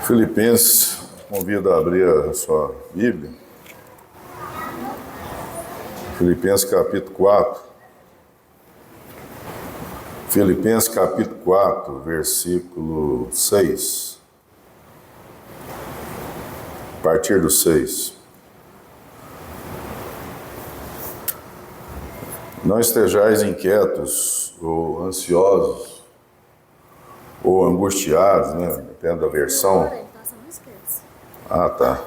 Filipenses, convido a abrir a sua Bíblia. Filipenses capítulo 4. Filipenses capítulo 4, versículo 6. A partir do 6. Não estejais inquietos ou ansiosos ou angustiados, né? Depende da versão. Ah, tá.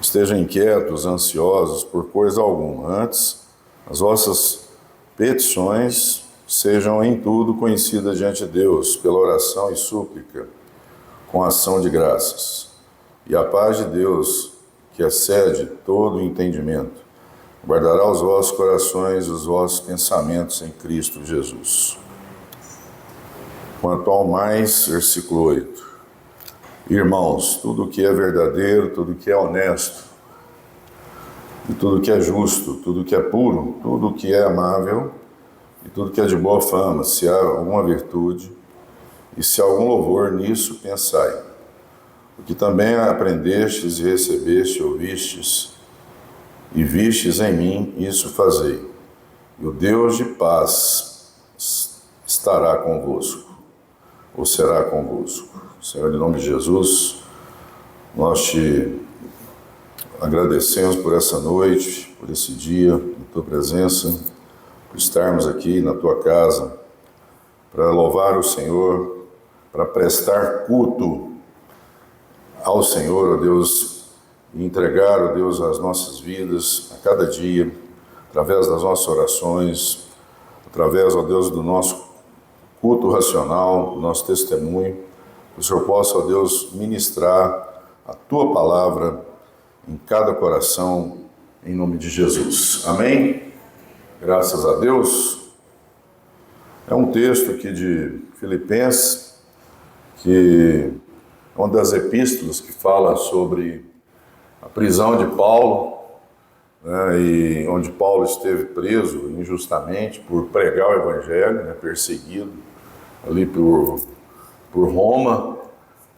Estejam inquietos, ansiosos por coisa alguma. Antes, as vossas petições sejam em tudo conhecidas diante de Deus, pela oração e súplica, com ação de graças. E a paz de Deus, que excede todo o entendimento, guardará os vossos corações e os vossos pensamentos em Cristo Jesus. Quanto ao mais, versículo 8. Irmãos, tudo que é verdadeiro, tudo que é honesto, e tudo que é justo, tudo que é puro, tudo que é amável, e tudo que é de boa fama, se há alguma virtude, e se há algum louvor, nisso pensai. O que também aprendestes e recebeste, ouvistes, e vistes em mim, isso fazei. E o Deus de paz estará convosco, ou será convosco. Senhor, em nome de Jesus, nós te agradecemos por essa noite, por esse dia, por tua presença, por estarmos aqui na tua casa, para louvar o Senhor, para prestar culto ao Senhor, ó Deus, e entregar, ó Deus, as nossas vidas a cada dia, através das nossas orações, através, ó Deus, do nosso culto racional, do nosso testemunho, que o Senhor possa, ó Deus, ministrar a tua palavra em cada coração, em nome de Jesus. Amém? Graças a Deus. É um texto aqui de Filipenses, que é uma das epístolas que fala sobre a prisão de Paulo, né, e onde Paulo esteve preso injustamente por pregar o Evangelho, né, perseguido ali por Roma.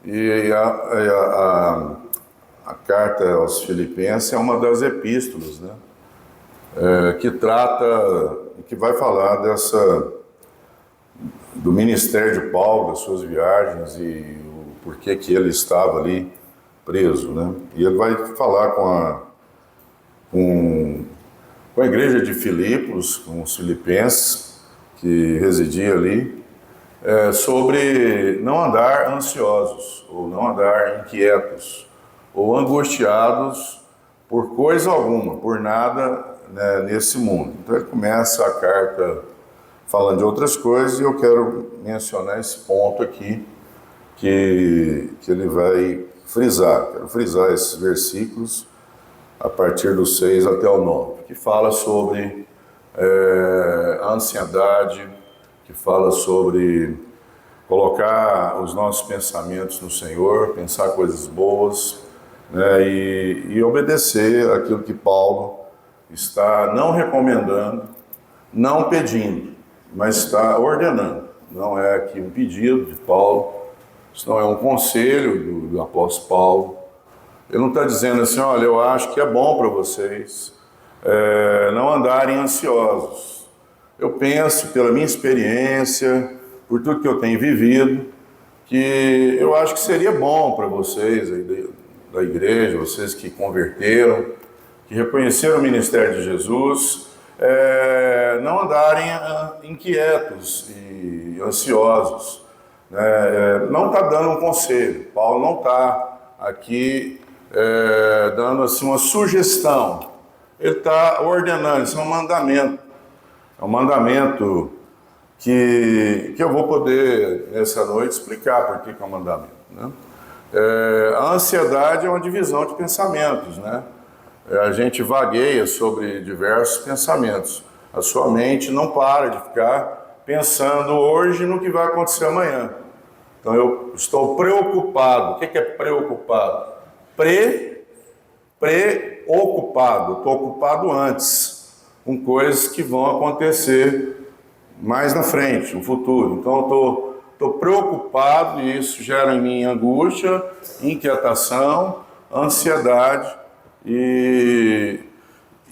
E a carta aos Filipenses é uma das epístolas, né, que trata, que vai falar do ministério de Paulo, das suas viagens e o porquê que ele estava ali preso, né? E ele vai falar com a igreja de Filipos, com os filipenses que residia ali, sobre não andar ansiosos, ou não andar inquietos, ou angustiados por coisa alguma, por nada, né, nesse mundo. Então ele começa a carta falando de outras coisas, e eu quero mencionar esse ponto aqui, que ele vai frisar. Quero frisar esses versículos a partir do 6 até o 9, que fala sobre a ansiedade, que fala sobre colocar os nossos pensamentos no Senhor, pensar coisas boas, né, e obedecer aquilo que Paulo está não recomendando, não pedindo, mas está ordenando. Não é aqui um pedido de Paulo, isso não é um conselho do apóstolo Paulo. Ele não está dizendo assim, olha, eu acho que é bom para vocês não andarem ansiosos. Eu penso, pela minha experiência, por tudo que eu tenho vivido, que eu acho que seria bom para vocês aí da igreja, vocês que converteram, que reconheceram o ministério de Jesus, não andarem inquietos e ansiosos. Não está dando um conselho. Paulo não está aqui dando assim uma sugestão. Ele está ordenando, isso é um mandamento. É um mandamento que eu vou poder, nessa noite, explicar por que é um mandamento, né? A ansiedade é uma divisão de pensamentos, né? A gente vagueia sobre diversos pensamentos. A sua mente não para de ficar pensando hoje no que vai acontecer amanhã. Então eu estou preocupado. O que é preocupado? Preocupado. Estou ocupado antes, com coisas que vão acontecer mais na frente, no futuro. Então eu estou estou preocupado e isso gera em mim angústia, inquietação, ansiedade. E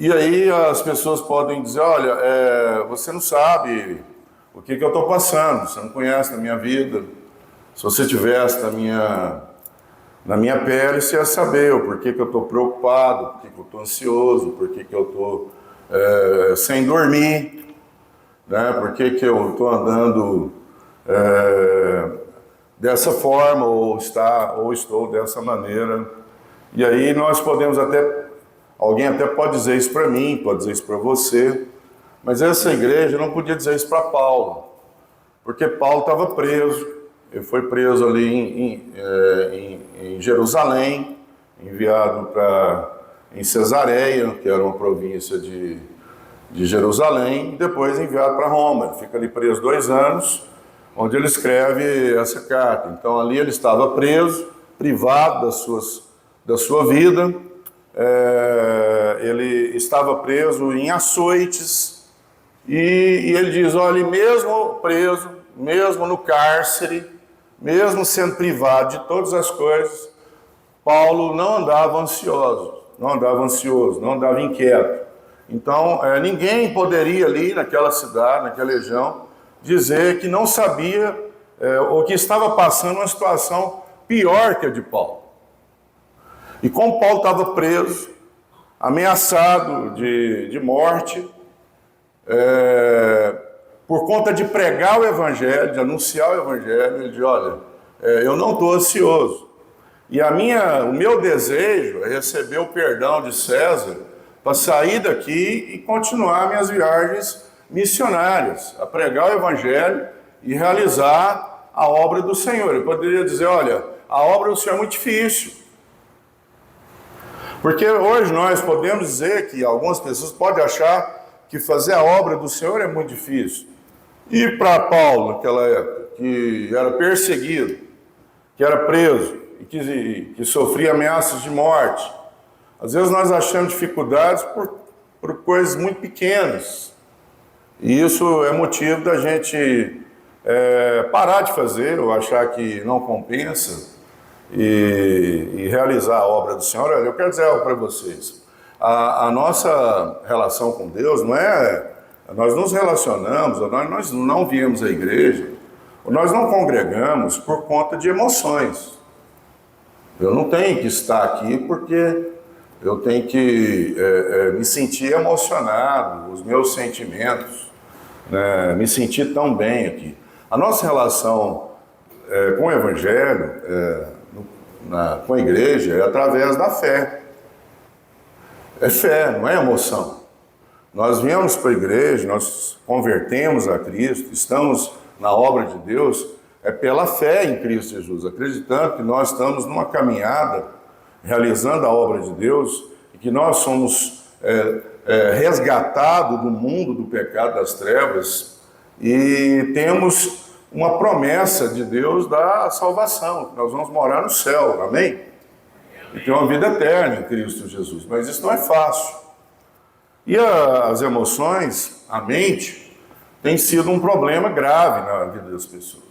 aí as pessoas podem dizer, olha, você não sabe o que eu estou passando, você não conhece a minha vida. Se você estivesse na minha pele, você ia saber o porquê que eu estou preocupado, porquê que eu estou ansioso, porquê que eu estou sem dormir, né? Porquê que eu estou andando dessa forma ou estou dessa maneira. E aí nós podemos alguém até pode dizer isso para mim, pode dizer isso para você, mas essa igreja não podia dizer isso para Paulo, porque Paulo estava preso, ele foi preso ali em Jerusalém, enviado em Cesareia, que era uma província de Jerusalém, e depois enviado para Roma. Ele fica ali preso 2 anos, onde ele escreve essa carta. Então ali ele estava preso, privado da sua vida, ele estava preso em açoites, e ele diz, olha, mesmo preso, mesmo no cárcere, mesmo sendo privado de todas as coisas, Paulo não andava ansioso, não andava inquieto. Então, ninguém poderia ali naquela cidade, naquela região, dizer que não sabia ou que estava passando uma situação pior que a de Paulo. E como Paulo estava preso, ameaçado de morte, por conta de pregar o Evangelho, de anunciar o Evangelho, ele diz, olha, eu não estou ansioso. E o meu desejo é receber o perdão de César para sair daqui e continuar minhas viagens missionárias, a pregar o Evangelho e realizar a obra do Senhor. Ele poderia dizer, olha, a obra do Senhor é muito difícil. Porque hoje nós podemos dizer que algumas pessoas podem achar que fazer a obra do Senhor é muito difícil. E para Paulo, naquela época, que era perseguido, que era preso e que sofria ameaças de morte, às vezes nós achamos dificuldades por coisas muito pequenas. E isso é motivo da gente parar de fazer ou achar que não compensa e realizar a obra do Senhor. Olha, eu quero dizer algo para vocês. A nossa relação com Deus não é... Nós nos relacionamos, nós não viemos à igreja, nós não congregamos por conta de emoções. Eu não tenho que estar aqui porque eu tenho que me sentir emocionado, os meus sentimentos, né, me sentir tão bem aqui. A nossa relação com o Evangelho, com a igreja, é através da fé. É fé, não é emoção. Nós viemos para a igreja, nós convertemos a Cristo, estamos na obra de Deus, pela fé em Cristo Jesus, acreditando que nós estamos numa caminhada, realizando a obra de Deus, e que nós somos resgatados do mundo do pecado das trevas, e temos uma promessa de Deus da salvação, que nós vamos morar no céu, amém? E ter uma vida eterna em Cristo Jesus, mas isso não é fácil. E as emoções, a mente, tem sido um problema grave na vida das pessoas.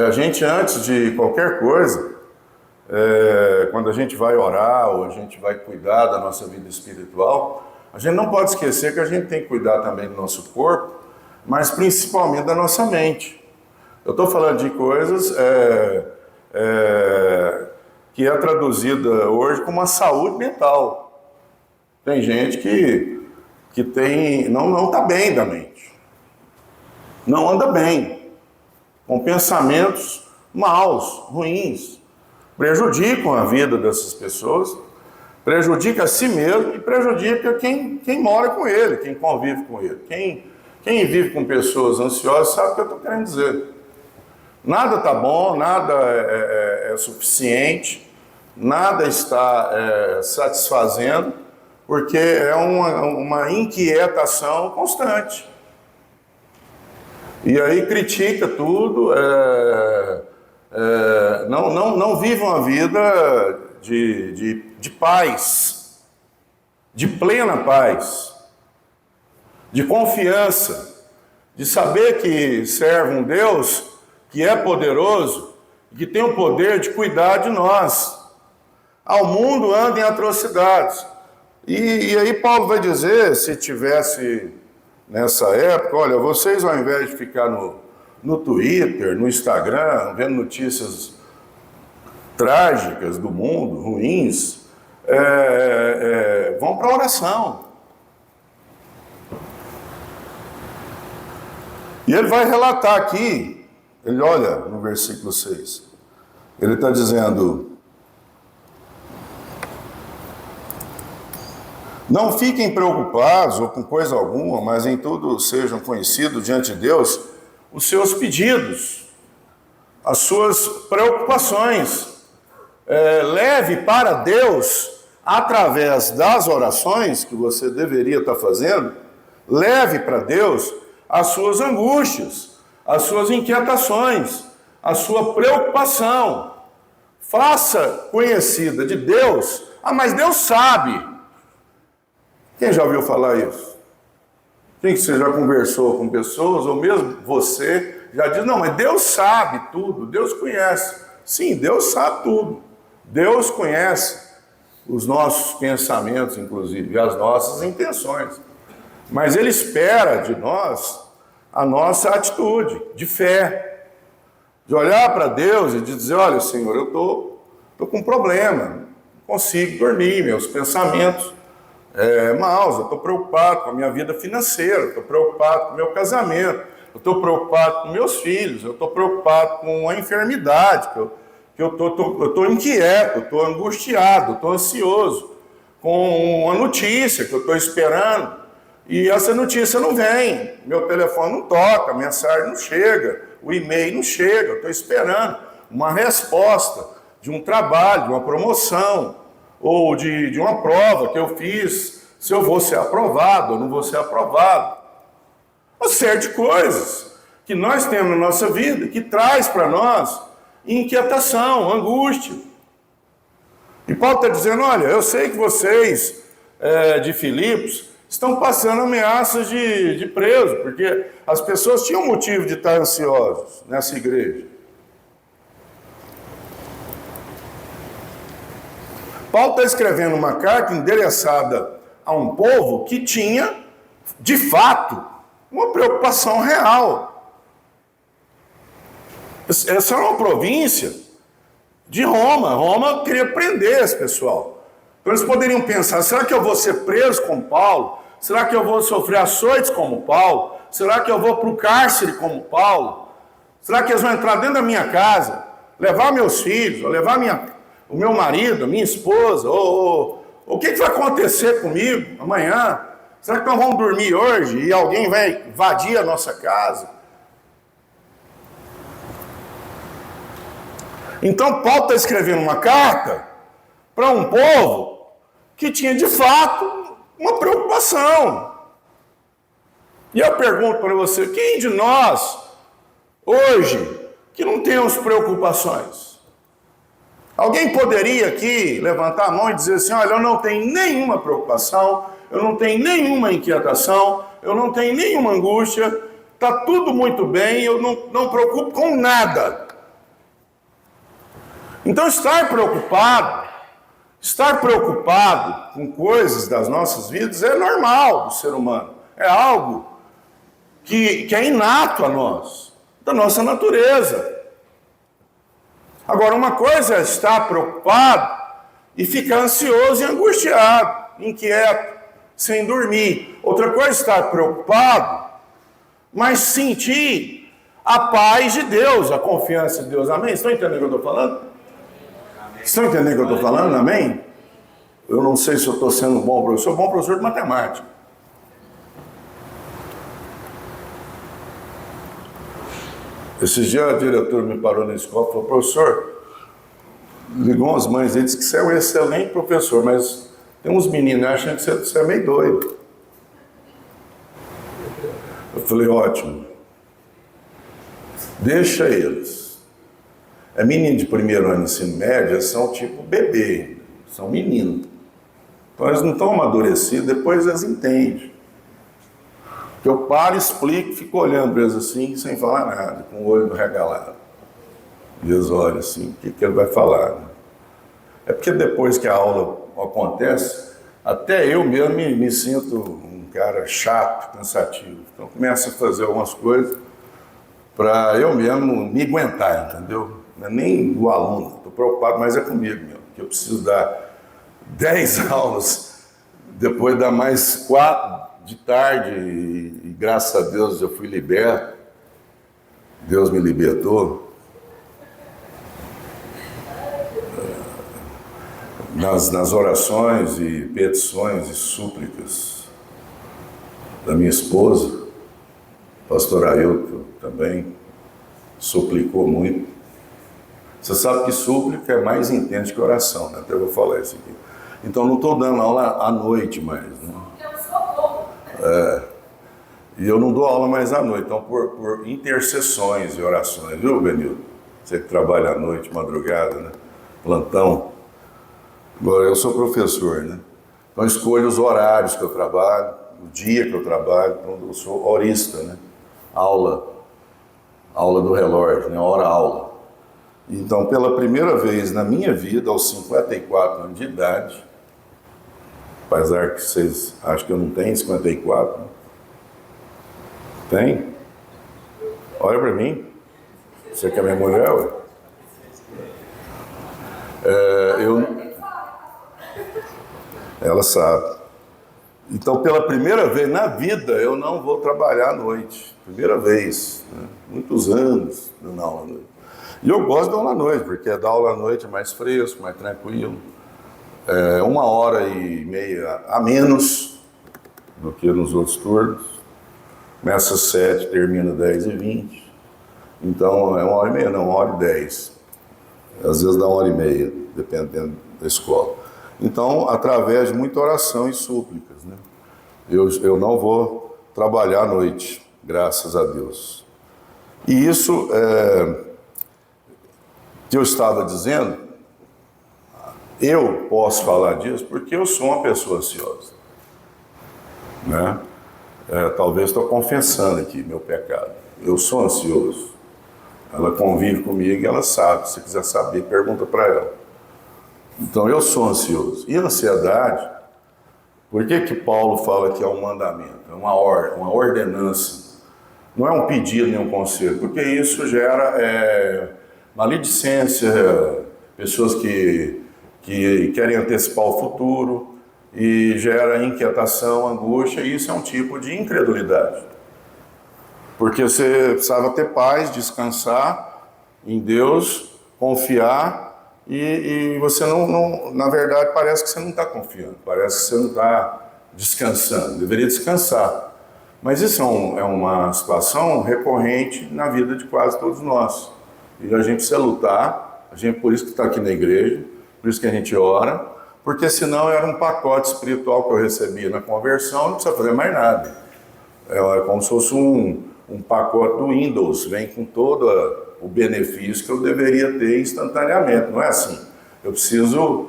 A gente, antes de qualquer coisa, quando a gente vai orar ou a gente vai cuidar da nossa vida espiritual, a gente não pode esquecer que a gente tem que cuidar também do nosso corpo, mas principalmente da nossa mente. Eu estou falando de coisas que é traduzida hoje como a saúde mental. Tem gente que não está bem da mente, não anda bem, com pensamentos maus, ruins, prejudicam a vida dessas pessoas, prejudica a si mesmo e prejudica quem mora com ele, quem convive com ele. Quem vive com pessoas ansiosas sabe o que eu estou querendo dizer. Nada está bom, nada é suficiente, nada está satisfazendo, porque é uma inquietação constante. E aí critica tudo, não vive uma vida de paz, de plena paz, de confiança, de saber que serve um Deus que é poderoso e que tem o poder de cuidar de nós. Ao mundo anda em atrocidades. E aí Paulo vai dizer, se tivesse nessa época, olha, vocês ao invés de ficar no Twitter, no Instagram, vendo notícias trágicas do mundo, ruins, vão para a oração. E ele vai relatar aqui, ele olha no versículo 6, ele está dizendo: não fiquem preocupados ou com coisa alguma, mas em tudo sejam conhecidos diante de Deus os seus pedidos, as suas preocupações. Leve para Deus, através das orações que você deveria estar fazendo, leve para Deus as suas angústias, as suas inquietações, a sua preocupação. Faça conhecida de Deus. Mas Deus sabe. Quem já ouviu falar isso? Quem que você já conversou com pessoas, ou mesmo você, já diz, não, mas Deus sabe tudo, Deus conhece. Sim, Deus sabe tudo. Deus conhece os nossos pensamentos, inclusive, e as nossas intenções. Mas Ele espera de nós a nossa atitude de fé, de olhar para Deus e de dizer, olha, Senhor, eu estou com um problema, não consigo dormir, meus pensamentos maus, eu estou preocupado com a minha vida financeira, eu estou preocupado com o meu casamento, eu estou preocupado com meus filhos, eu estou preocupado com a enfermidade, que eu estou inquieto, eu estou angustiado, eu estou ansioso com uma notícia que eu estou esperando e essa notícia não vem, meu telefone não toca, a mensagem não chega, o e-mail não chega, eu estou esperando uma resposta de um trabalho, de uma promoção ou de uma prova que eu fiz, se eu vou ser aprovado ou não vou ser aprovado. Uma série de coisas que nós temos na nossa vida que traz para nós inquietação, angústia. E Paulo está dizendo, olha, eu sei que vocês de Filipos estão passando ameaças de preso, porque as pessoas tinham motivo de estar ansiosos nessa igreja. Paulo está escrevendo uma carta endereçada a um povo que tinha, de fato, uma preocupação real. Essa é uma província de Roma. Roma queria prender esse pessoal. Então eles poderiam pensar, será que eu vou ser preso como Paulo? Será que eu vou sofrer açoites como Paulo? Será que eu vou para o cárcere como Paulo? Será que eles vão entrar dentro da minha casa, levar meus filhos, ou levar o meu marido, a minha esposa? O que vai acontecer comigo amanhã? Será que nós vamos dormir hoje e alguém vai invadir a nossa casa? Então Paulo está escrevendo uma carta para um povo que tinha de fato uma preocupação. E eu pergunto para você, quem de nós hoje que não temos preocupações? Alguém poderia aqui levantar a mão e dizer assim, olha, eu não tenho nenhuma preocupação, eu não tenho nenhuma inquietação, eu não tenho nenhuma angústia, está tudo muito bem, eu não preocupo com nada. Então estar preocupado com coisas das nossas vidas é normal do ser humano. É algo que é inato a nós, da nossa natureza. Agora, uma coisa é estar preocupado e ficar ansioso e angustiado, inquieto, sem dormir. Outra coisa é estar preocupado, mas sentir a paz de Deus, a confiança de Deus. Amém? Estão entendendo o que eu estou falando? Estão entendendo o que eu estou falando? Amém? Eu não sei se eu estou sendo bom professor, eu sou bom professor de matemática. Esses dias a diretora me parou na escola e falou, professor, ligou as mães e disse que você é um excelente professor, mas tem uns meninos achando que você é meio doido. Eu falei, ótimo. Deixa eles. Menino de primeiro ano de ensino médio são tipo bebê, são meninos. Então eles não estão amadurecidos, depois eles entendem. Que eu paro, explico, fico olhando para eles assim, sem falar nada, com o olho regalado. E eles olham assim, o que ele vai falar? Né? É porque depois que a aula acontece, até eu mesmo me sinto um cara chato, cansativo. Então começo a fazer algumas coisas para eu mesmo me aguentar, entendeu? Não é nem o aluno, estou preocupado, mas é comigo mesmo, que eu preciso dar 10 aulas, depois dar mais 4 de tarde, e graças a Deus eu fui liberto, Deus me libertou. Nas orações e petições e súplicas da minha esposa, pastor Ailton também suplicou muito. Você sabe que súplica é mais intenso que oração, né? Até eu vou falar isso aqui. Então não estou dando aula à noite mais, né? E eu não dou aula mais à noite, então por intercessões e orações, viu, Benildo? Você que trabalha à noite, madrugada, né? Plantão. Agora, eu sou professor, né? Então escolho os horários que eu trabalho, o dia que eu trabalho, então eu sou horista, né? Aula do relógio, né? Hora-aula. Então, pela primeira vez na minha vida, aos 54 anos de idade, apesar que vocês acham que eu não tenho 54, né? Tem? Olha para mim. Você que é minha mulher, ué? Ela sabe. Então, pela primeira vez na vida, eu não vou trabalhar à noite. Primeira vez, né? Muitos anos dando aula à noite. E eu gosto de dar aula à noite, porque dar aula à noite é mais fresco, mais tranquilo. É 1h30 a menos do que nos outros turnos. Começa às 7, termina às 10h20. Então, é 1h30, não, 1h10. Às vezes dá 1h30, dependendo da escola. Então, através de muita oração e súplicas, né? Eu não vou trabalhar à noite, graças a Deus. E isso que eu estava dizendo, eu posso falar disso porque eu sou uma pessoa ansiosa, né? Talvez estou confessando aqui meu pecado. Eu sou ansioso. Ela convive comigo e ela sabe. Se quiser saber, pergunta para ela. Então, eu sou ansioso. E a ansiedade, por que Paulo fala que é um mandamento? É uma ordem, uma ordenança. Não é um pedido nem um conselho, porque isso gera maledicência, pessoas que querem antecipar o futuro, e gera inquietação, angústia, e isso é um tipo de incredulidade. Porque você precisava ter paz, descansar em Deus, confiar, e você não, na verdade, parece que você não está confiando, parece que você não está descansando, deveria descansar. Mas isso é uma situação recorrente na vida de quase todos nós. E a gente precisa lutar, por isso que está aqui na igreja, por isso que a gente ora, porque senão era um pacote espiritual que eu recebia na conversão, não precisa fazer mais nada. É como se fosse um pacote do Windows, vem com todo o benefício que eu deveria ter instantaneamente. Não é assim. Eu preciso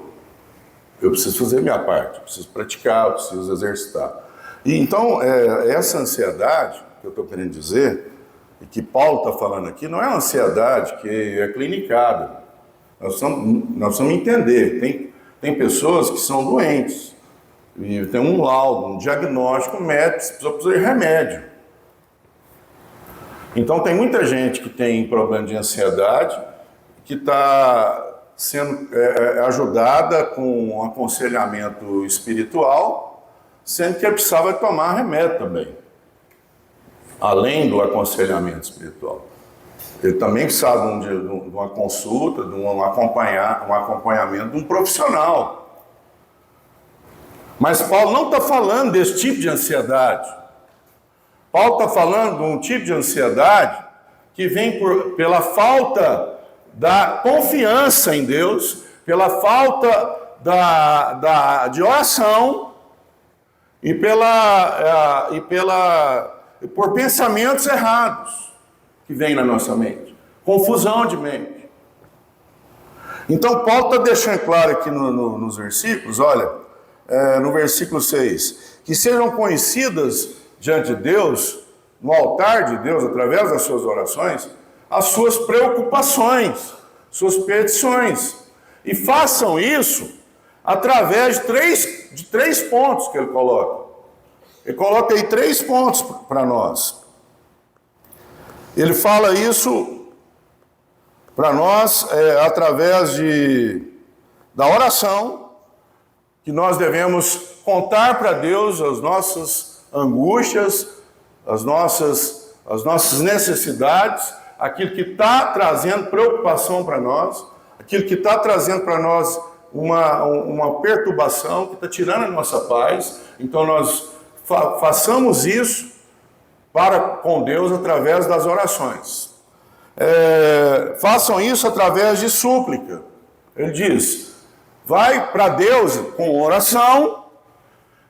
fazer minha parte, eu preciso praticar, eu preciso exercitar. E então, essa ansiedade, que eu estou querendo dizer, e que Paulo está falando aqui, não é uma ansiedade que é clinicada. Nós precisamos entender. Tem pessoas que são doentes, e tem um laudo, um diagnóstico médico, precisa de remédio. Então tem muita gente que tem problema de ansiedade, que está sendo ajudada com um aconselhamento espiritual, sendo que precisava tomar remédio também, além do aconselhamento espiritual. Ele também precisava de uma consulta, de um acompanhamento de um profissional. Mas Paulo não está falando desse tipo de ansiedade. Paulo está falando de um tipo de ansiedade que vem pela falta da confiança em Deus, pela falta de oração e por pensamentos errados que vem na nossa mente, confusão de mente. Então Paulo está deixando claro aqui nos versículos, olha, no versículo 6, que sejam conhecidas diante de Deus, no altar de Deus, através das suas orações, as suas preocupações, suas petições. E façam isso através de três pontos que ele coloca. Ele coloca aí 3 pontos para nós. Ele fala isso para nós através da oração, que nós devemos contar para Deus as nossas angústias, as nossas necessidades, aquilo que está trazendo preocupação para nós, aquilo que está trazendo para nós uma perturbação, que está tirando a nossa paz. Então nós façamos isso com Deus através das orações. Façam isso através de súplica. Ele diz, vai para Deus com oração.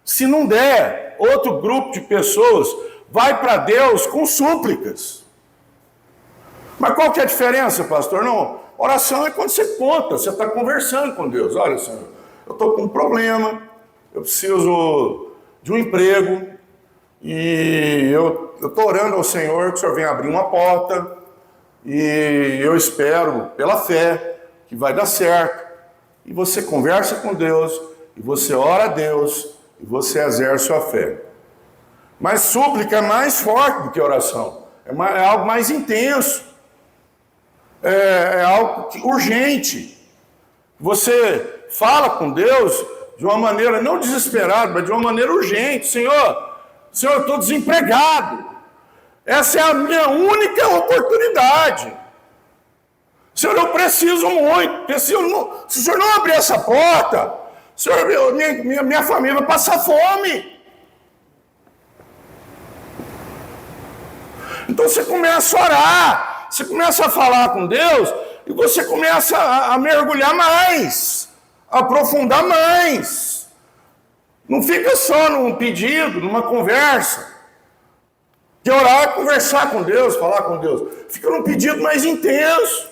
Se não der, outro grupo de pessoas vai para Deus com súplicas. Mas qual que é a diferença, pastor? Não, oração é quando você conta, você está conversando com Deus. Olha, Senhor, eu estou com um problema, eu preciso de um emprego, e eu estou orando ao Senhor que o Senhor venha abrir uma porta, e eu espero, pela fé, que vai dar certo. E você conversa com Deus, e você ora a Deus, e você exerce a fé. Mas súplica é mais forte do que oração. É algo mais intenso. É algo urgente. Você fala com Deus de uma maneira não desesperada, mas de uma maneira urgente. Senhor, eu estou desempregado. Essa é a minha única oportunidade. Senhor, eu preciso muito. Porque se o Senhor não abrir essa porta, Senhor, minha família vai passar fome. Então você começa a orar, você começa a falar com Deus e você começa a mergulhar mais, a aprofundar mais. Não fica só num pedido, numa conversa. Que orar é conversar com Deus, falar com Deus. Fica num pedido mais intenso,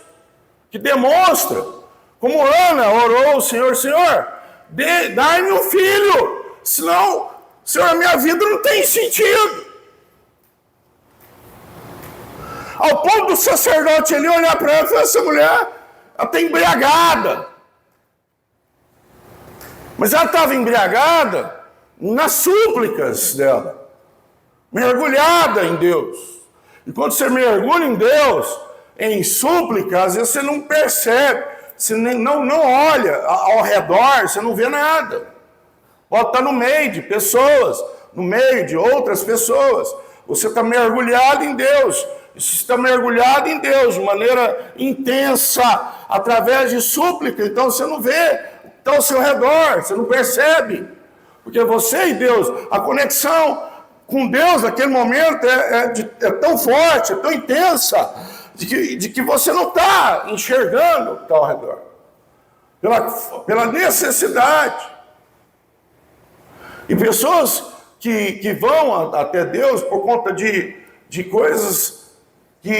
que demonstra, como Ana orou ao Senhor, Senhor, dai-me um filho, senão, Senhor, a minha vida não tem sentido. Ao ponto do sacerdote ali olhar para ela e falar, essa mulher, ela está embriagada. Mas ela estava embriagada nas súplicas dela, mergulhada em Deus. E quando você mergulha em Deus, em súplica, às vezes você não percebe, você não olha ao redor, você não vê nada. Pode estar no meio de pessoas, no meio de outras pessoas. Você está mergulhado em Deus. Você está mergulhado em Deus de maneira intensa, através de súplica. Então você não vê o que está ao seu redor, você não percebe. Porque você e Deus, a conexão com Deus naquele momento é tão forte, é tão intensa, de que você não está enxergando o que está ao redor. Pela necessidade. E pessoas que vão até Deus por conta de coisas que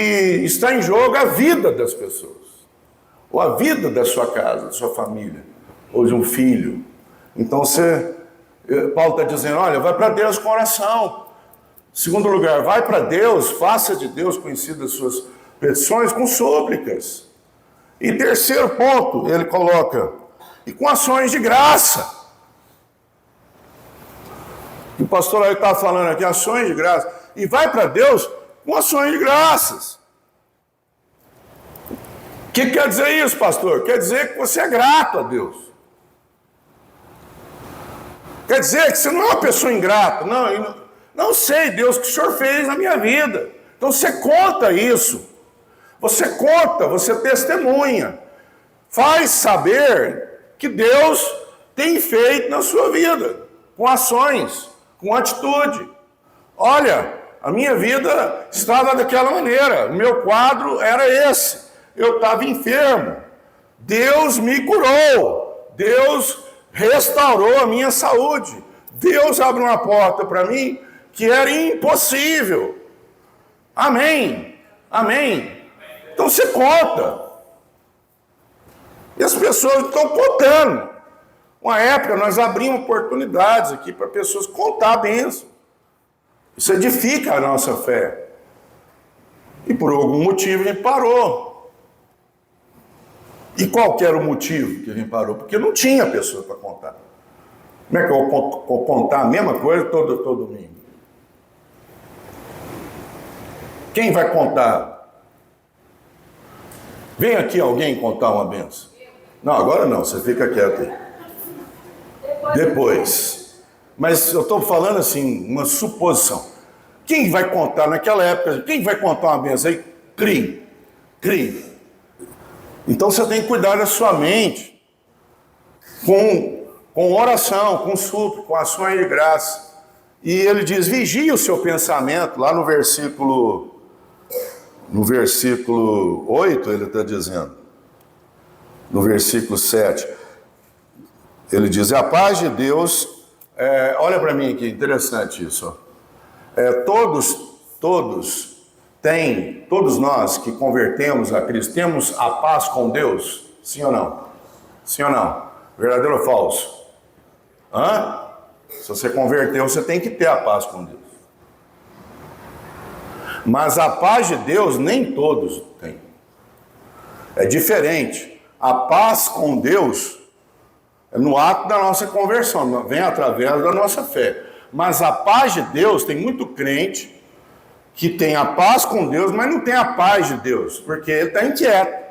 está em jogo a vida das pessoas, ou a vida da sua casa, da sua família, ou de um filho. Então Paulo está dizendo, olha, vai para Deus com oração. Segundo lugar, vai para Deus, faça de Deus conhecidas as suas petições com súplicas. E terceiro ponto, ele coloca, e com ações de graça. O pastor aí está falando aqui, ações de graça. E vai para Deus com ações de graças. O que quer dizer isso, pastor? Quer dizer que você é grato a Deus. Quer dizer que você não é uma pessoa ingrata. Não sei, Deus, o que o Senhor fez na minha vida. Então você conta isso. Você conta, você testemunha. Faz saber que Deus tem feito na sua vida. Com ações, com atitude. Olha, a minha vida estava daquela maneira, o meu quadro era esse. Eu estava enfermo, Deus me curou, Deus restaurou a minha saúde, Deus abriu uma porta para mim que era impossível. Amém, amém. Então você conta. E as pessoas estão contando. Uma época nós abrimos oportunidades aqui para pessoas contar a bênção. Isso edifica a nossa fé. E por algum motivo a gente parou. E qual que era o motivo que a gente parou? Porque não tinha pessoa para contar. Como é que eu vou contar a mesma coisa todo domingo? Quem vai contar? Vem aqui alguém contar uma benção. Não, agora não, você fica quieto aí. Depois. Mas eu estou falando assim, uma suposição. Quem vai contar naquela época? Quem vai contar uma benção aí? Crie. Então você tem que cuidar da sua mente com oração, com súplica, com ações de graça. E ele diz, vigie o seu pensamento, lá no versículo 8, ele está dizendo, no versículo 7, ele diz, a paz de Deus, olha para mim aqui, interessante isso, todos nós que convertemos a Cristo, temos a paz com Deus, sim ou não? Sim ou não? Verdadeiro ou falso? Se você converteu, você tem que ter a paz com Deus. Mas a paz de Deus nem todos têm. É diferente. A paz com Deus é no ato da nossa conversão, vem através da nossa fé. Mas a paz de Deus, tem muito crente que tem a paz com Deus, mas não tem a paz de Deus, porque ele está inquieto.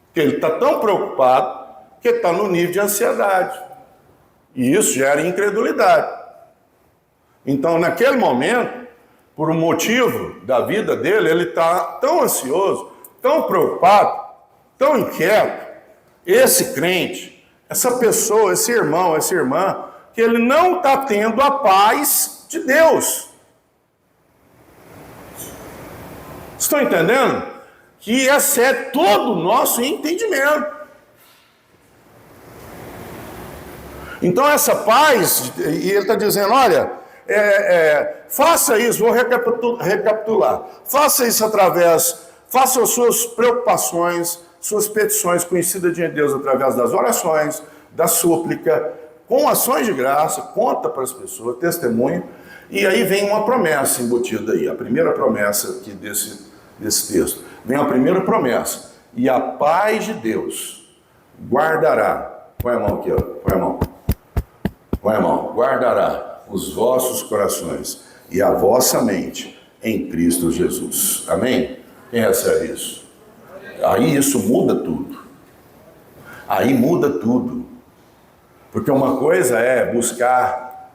Porque ele está tão preocupado que ele está no nível de ansiedade. E isso gera incredulidade. Então, naquele momento, por um motivo da vida dele, ele está tão ansioso, tão preocupado, tão inquieto, esse crente, essa pessoa, esse irmão, essa irmã, que ele não está tendo a paz de Deus. Estão entendendo? Que excede todo o nosso entendimento. Então essa paz, e ele está dizendo, olha, faça isso, vou recapitular. Faça isso faça as suas preocupações, suas petições conhecidas diante de Deus através das orações, da súplica, com ações de graça, conta para as pessoas, testemunho, e aí vem uma promessa embutida aí, a primeira promessa aqui desse texto. Vem a primeira promessa, e a paz de Deus guardará, põe a mão aqui, ó, põe a mão, guardará os vossos corações e a vossa mente em Cristo Jesus. Amém? Quem recebe isso? Aí isso muda tudo. Aí muda tudo. Porque uma coisa é buscar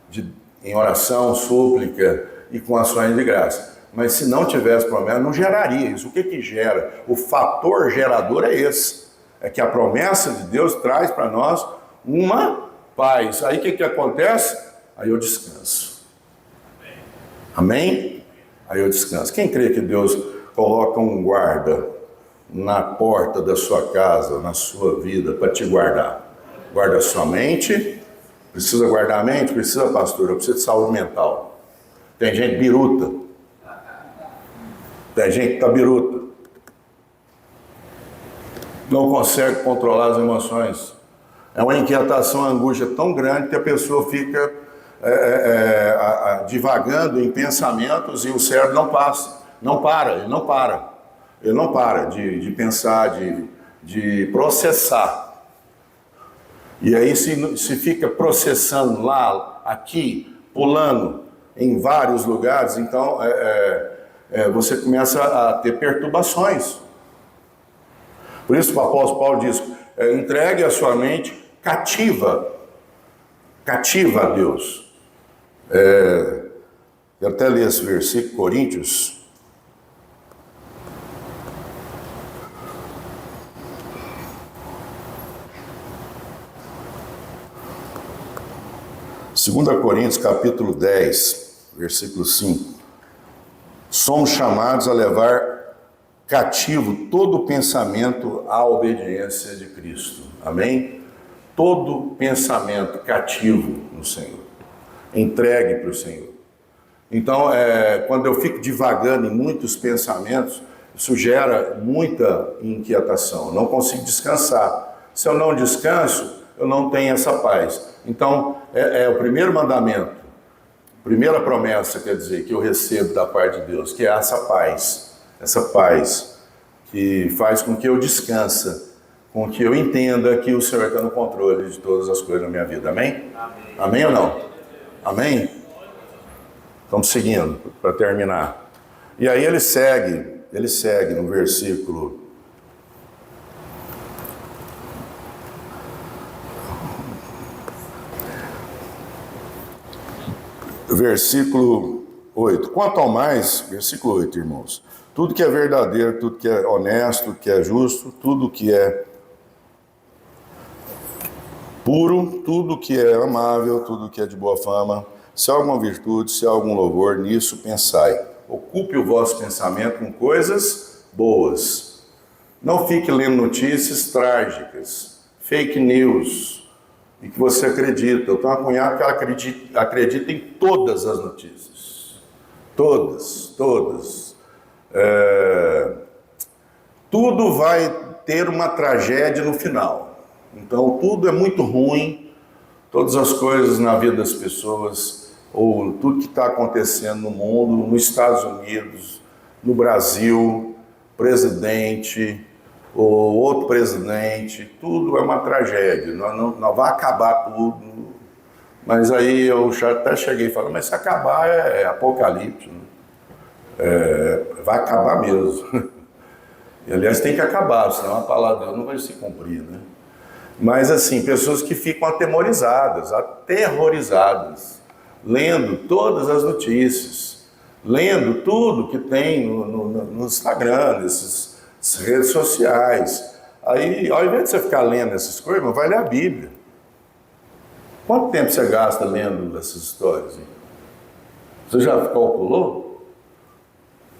em oração, súplica e com ações de graça. Mas se não tivesse promessa, não geraria isso. O que gera? O fator gerador é esse. É que a promessa de Deus traz para nós uma paz. Aí o que acontece? Aí eu descanso. Amém? Aí eu descanso. Quem crê que Deus coloca um guarda na porta da sua casa, na sua vida, para te guardar? Guarda a sua mente. Precisa guardar a mente? Precisa, pastor. Eu preciso de saúde mental. Tem gente biruta. Tem gente que está biruta. Não consegue controlar as emoções. É uma inquietação, uma angústia tão grande que a pessoa fica divagando em pensamentos e o cérebro não passa. Ele não para de pensar, de processar. E aí se fica processando lá, aqui, pulando em vários lugares, então você começa a ter perturbações. Por isso o apóstolo Paulo diz, entregue a sua mente cativa a Deus. Eu até li esse versículo, Coríntios. Segunda Coríntios, capítulo 10, versículo 5. Somos chamados a levar cativo todo pensamento à obediência de Cristo. Amém? Todo pensamento cativo no Senhor. Entregue para o Senhor. Então, quando eu fico divagando em muitos pensamentos, isso gera muita inquietação. Eu não consigo descansar. Se eu não descanso, eu não tenho essa paz. Então, o primeiro mandamento. Primeira promessa, quer dizer, que eu recebo da parte de Deus, que é essa paz que faz com que eu descanse, com que eu entenda que o Senhor está no controle de todas as coisas na minha vida. Amém? Amém, amém ou não? Amém? Vamos seguindo, para terminar. E aí ele segue no versículo 8. Quanto ao mais, versículo 8, irmãos, tudo que é verdadeiro, tudo que é honesto, tudo que é justo, tudo que é puro, tudo que é amável, tudo que é de boa fama, se há alguma virtude, se há algum louvor, nisso pensai. Ocupe o vosso pensamento com coisas boas. Não fique lendo notícias trágicas, fake news, e que você acredita. Eu tenho uma cunhada que ela acredita em todas as notícias. Todas. Tudo vai ter uma tragédia no final. Então, tudo é muito ruim, todas as coisas na vida das pessoas, ou tudo que está acontecendo no mundo, nos Estados Unidos, no Brasil, presidente, ou outro presidente, tudo é uma tragédia, não vai acabar tudo. Mas aí eu até cheguei e falei, mas se acabar é apocalipse, né? Vai acabar mesmo. E, aliás, tem que acabar, senão a palavra de Deus não vai se cumprir, né? Mas assim, pessoas que ficam aterrorizadas, lendo todas as notícias, lendo tudo que tem no Instagram, nessas redes sociais. Aí, ao invés de você ficar lendo essas coisas, vai ler a Bíblia. Quanto tempo você gasta lendo essas histórias? Hein? Você já calculou?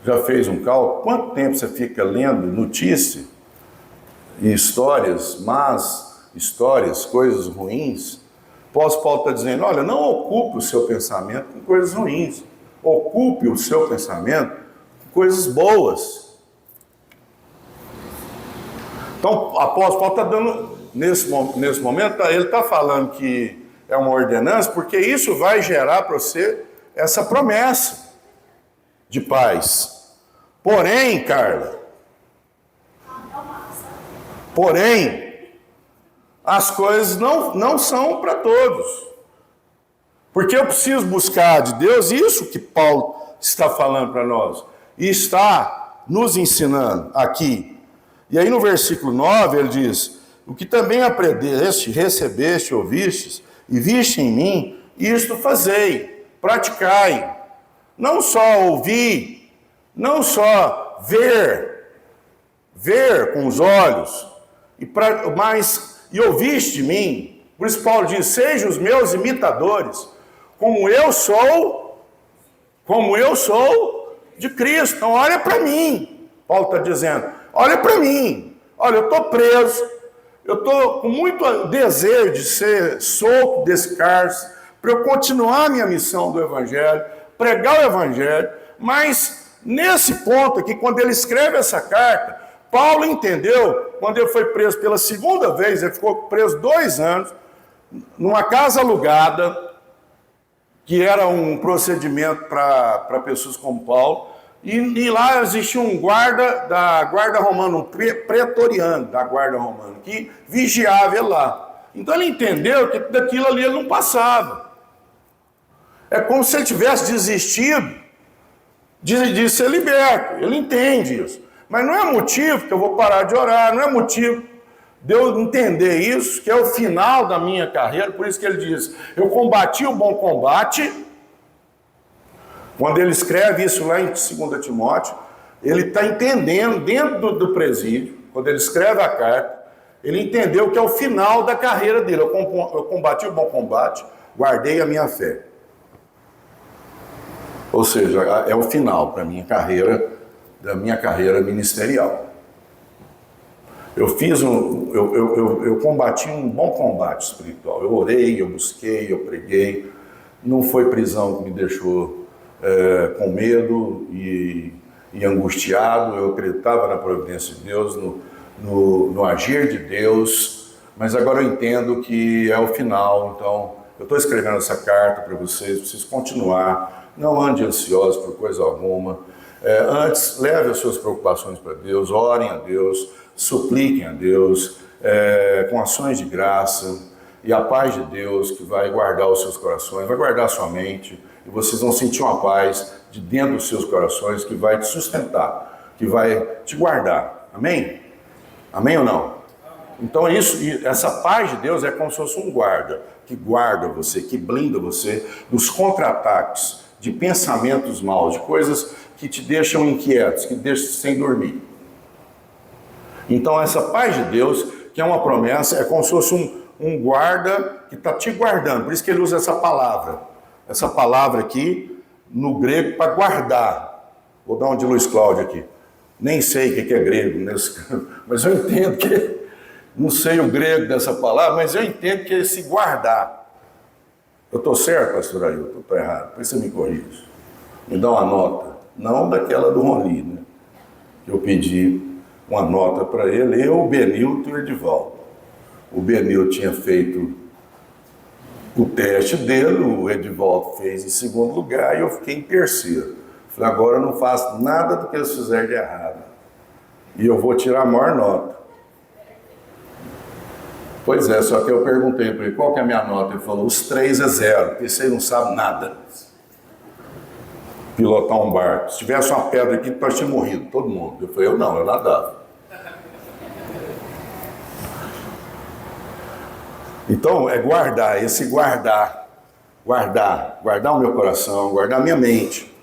Já fez um cálculo? Quanto tempo você fica lendo notícia e histórias, coisas ruins? Paulo está dizendo, olha, não ocupe o seu pensamento com coisas ruins. Ocupe o seu pensamento com coisas boas. Então, o apóstolo Paulo está dando, nesse momento, ele está falando que é uma ordenança, porque isso vai gerar para você essa promessa de paz. Porém, Carla, as coisas não são para todos. Porque eu preciso buscar de Deus isso que Paulo está falando para nós. E está nos ensinando aqui. E aí no versículo 9 ele diz, o que também aprendeste, recebeste, ouvistes, e viste em mim, isto fazei, praticai. Não só ouvir, não só ver com os olhos, mas ouviste de mim. Por isso Paulo diz, sejam os meus imitadores, como eu sou de Cristo. Então olha para mim, Paulo está dizendo, olha para mim, olha, eu estou preso, eu estou com muito desejo de ser solto desse cárcere, para eu continuar a minha missão do Evangelho, pregar o Evangelho, mas nesse ponto aqui, quando ele escreve essa carta, Paulo entendeu, quando ele foi preso pela segunda vez, ele ficou preso 2 anos, numa casa alugada, que era um procedimento para pessoas como Paulo, e lá existia um guarda da guarda romana, um pretoriano da guarda romana, que vigiava ele lá. Então ele entendeu que daquilo ali ele não passava. É como se ele tivesse desistido de ser liberto. Ele entende isso. Mas não é motivo que eu vou parar de orar, não é motivo de eu entender isso, que é o final da minha carreira. Por isso que ele diz, eu combati o bom combate. Quando ele escreve isso lá em 2 Timóteo, ele está entendendo dentro do presídio, quando ele escreve a carta, ele entendeu que é o final da carreira dele. Eu combati o bom combate, guardei a minha fé. Ou seja, é o final para da minha carreira ministerial. Eu combati um bom combate espiritual. Eu orei, eu busquei, eu preguei. Não foi prisão que me deixou com medo e angustiado. Eu acreditava na providência de Deus, no agir de Deus. Mas agora eu entendo que é o final. Então, eu estou escrevendo essa carta para vocês continuar, não ande ansiosos por coisa alguma. Antes, leve as suas preocupações para Deus, orem a Deus, supliquem a Deus, com ações de graça, e a paz de Deus que vai guardar os seus corações, vai guardar a sua mente, e vocês vão sentir uma paz de dentro dos seus corações que vai te sustentar, que vai te guardar. Amém? Amém ou não? Então essa paz de Deus é como se fosse um guarda, que guarda você, que blinda você dos contra-ataques, de pensamentos maus, de coisas que te deixam inquietos, que te deixam sem dormir. Então essa paz de Deus, que é uma promessa, é como se fosse um guarda que está te guardando. Por isso que ele usa essa palavra aqui no grego para guardar. Vou dar um de Luiz Cláudio aqui. Nem sei o que é grego, mas eu entendo que, não sei o grego dessa palavra, mas eu entendo que é esse guardar. Eu estou certo, pastor Ailton? Estou errado? Por isso você me corrige. Me dá uma nota. Não daquela do Rony, né? Eu pedi uma nota para ele, eu, o Benilton e o Edivaldo. O Benilton tinha feito o teste dele, o Edivaldo fez em segundo lugar e eu fiquei em terceiro. Falei, agora eu não faço nada do que eles fizerem de errado. E eu vou tirar a maior nota. Pois é, só que eu perguntei para ele, qual que é a minha nota? Ele falou, os 3 é 0, porque você não sabe nada. Pilotar um barco. Se tivesse uma pedra aqui, nós tínhamos morrido, todo mundo. Eu falei, eu não, eu nadava. Então, é guardar o meu coração, guardar a minha mente.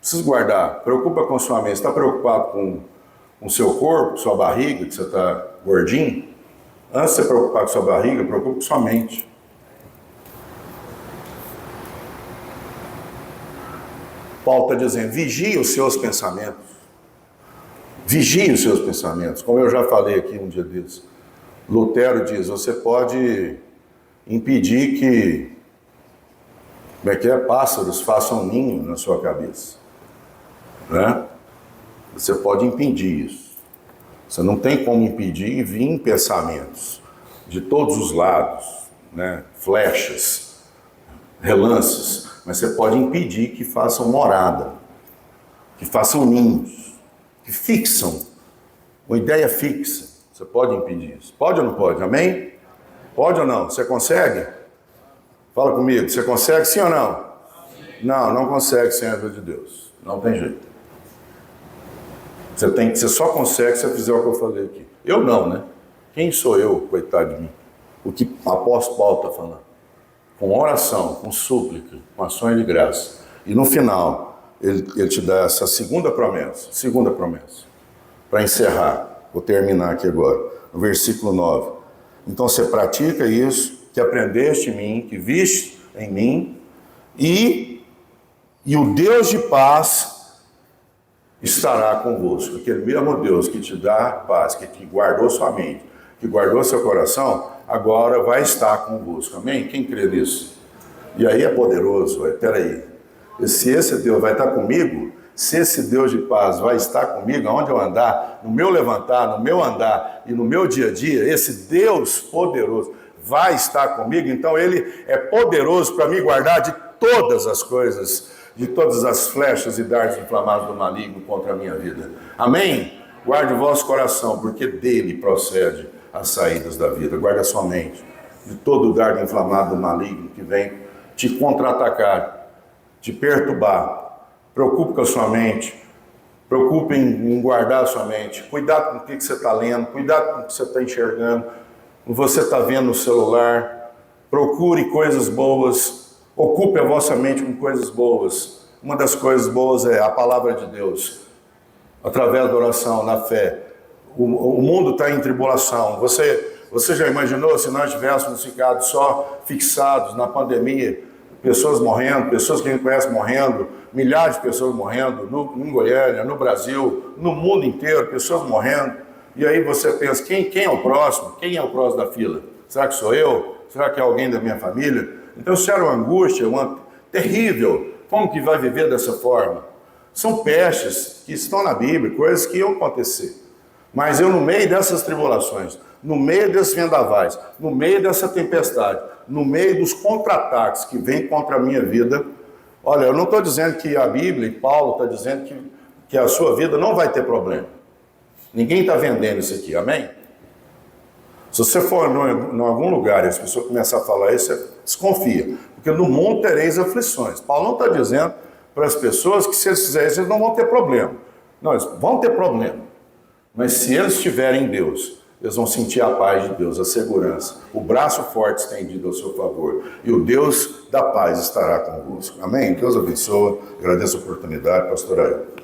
Preciso guardar. Preocupa com a sua mente. Você está preocupado com o seu corpo, sua barriga, que você está gordinho? Antes de você preocupar com sua barriga, preocupe com sua mente. Paulo está dizendo, vigie os seus pensamentos. Vigie os seus pensamentos. Como eu já falei aqui um dia desses. Lutero diz, você pode impedir que, pássaros façam ninho na sua cabeça. Né? Você pode impedir isso. Você não tem como impedir vir pensamentos de todos os lados, né? Flechas, relances, mas você pode impedir que façam morada, que façam ninhos, que fixam, uma ideia fixa. Você pode impedir isso. Pode ou não pode? Amém? Pode ou não? Você consegue? Fala comigo. Você consegue sim ou não? Não, não consegue sem a ajuda de Deus. Não tem jeito. Você só consegue se você fizer o que eu falei aqui. Eu não, né? Quem sou eu, coitado de mim? O que o apóstolo Paulo está falando. Com oração, com súplica, com ações de graça. E no final, ele te dá essa segunda promessa. Para encerrar, vou terminar aqui agora. No versículo 9. Então você pratica isso, que aprendeste em mim, que viste em mim, e o Deus de paz estará convosco. Aquele mesmo Deus que te dá paz, que guardou sua mente, que guardou seu coração, agora vai estar convosco. Amém? Quem crê nisso? E aí é poderoso. Peraí. Se esse Deus vai estar comigo, se esse Deus de paz vai estar comigo, aonde eu andar, no meu levantar, no meu andar e no meu dia a dia, esse Deus poderoso vai estar comigo, então Ele é poderoso para me guardar de todas as coisas, de todas as flechas e dardos inflamados do maligno contra a minha vida. Amém? Guarde o vosso coração, porque dele procede as saídas da vida. Guarde a sua mente de todo o dardo inflamado do maligno que vem te contra-atacar, te perturbar. Preocupe com a sua mente, preocupe em guardar a sua mente. Cuidado com o que você está lendo, cuidado com o que você está enxergando, o que você está vendo no celular. Procure coisas boas, ocupe a vossa mente com coisas boas. Uma das coisas boas é a palavra de Deus, através da oração, na fé. O mundo está em tribulação. Você já imaginou se nós tivéssemos ficado só fixados na pandemia? Pessoas morrendo, pessoas que a gente conhece morrendo, milhares de pessoas morrendo em Goiânia, no Brasil, no mundo inteiro, pessoas morrendo. E aí você pensa, quem é o próximo? Quem é o próximo da fila? Será que sou eu? Será que é alguém da minha família? Então isso era uma angústia, terrível. Como que vai viver dessa forma? São pestes que estão na Bíblia, coisas que iam acontecer. Mas eu, no meio dessas tribulações, no meio desses vendavais, no meio dessa tempestade, no meio dos contra-ataques que vêm contra a minha vida, olha, eu não estou dizendo que a Bíblia e Paulo está dizendo que a sua vida não vai ter problema. Ninguém está vendendo isso aqui, amém? Se você for em algum lugar e as pessoas começarem a falar isso, você desconfia. Porque no mundo tereis aflições. Paulo não está dizendo para as pessoas que se eles fizerem isso, eles não vão ter problema. Não, eles vão ter problema. Mas se eles estiverem em Deus, eles vão sentir a paz de Deus, a segurança, o braço forte estendido ao seu favor. E o Deus da paz estará convosco. Amém? Deus abençoe. Agradeço a oportunidade, pastor Ailton.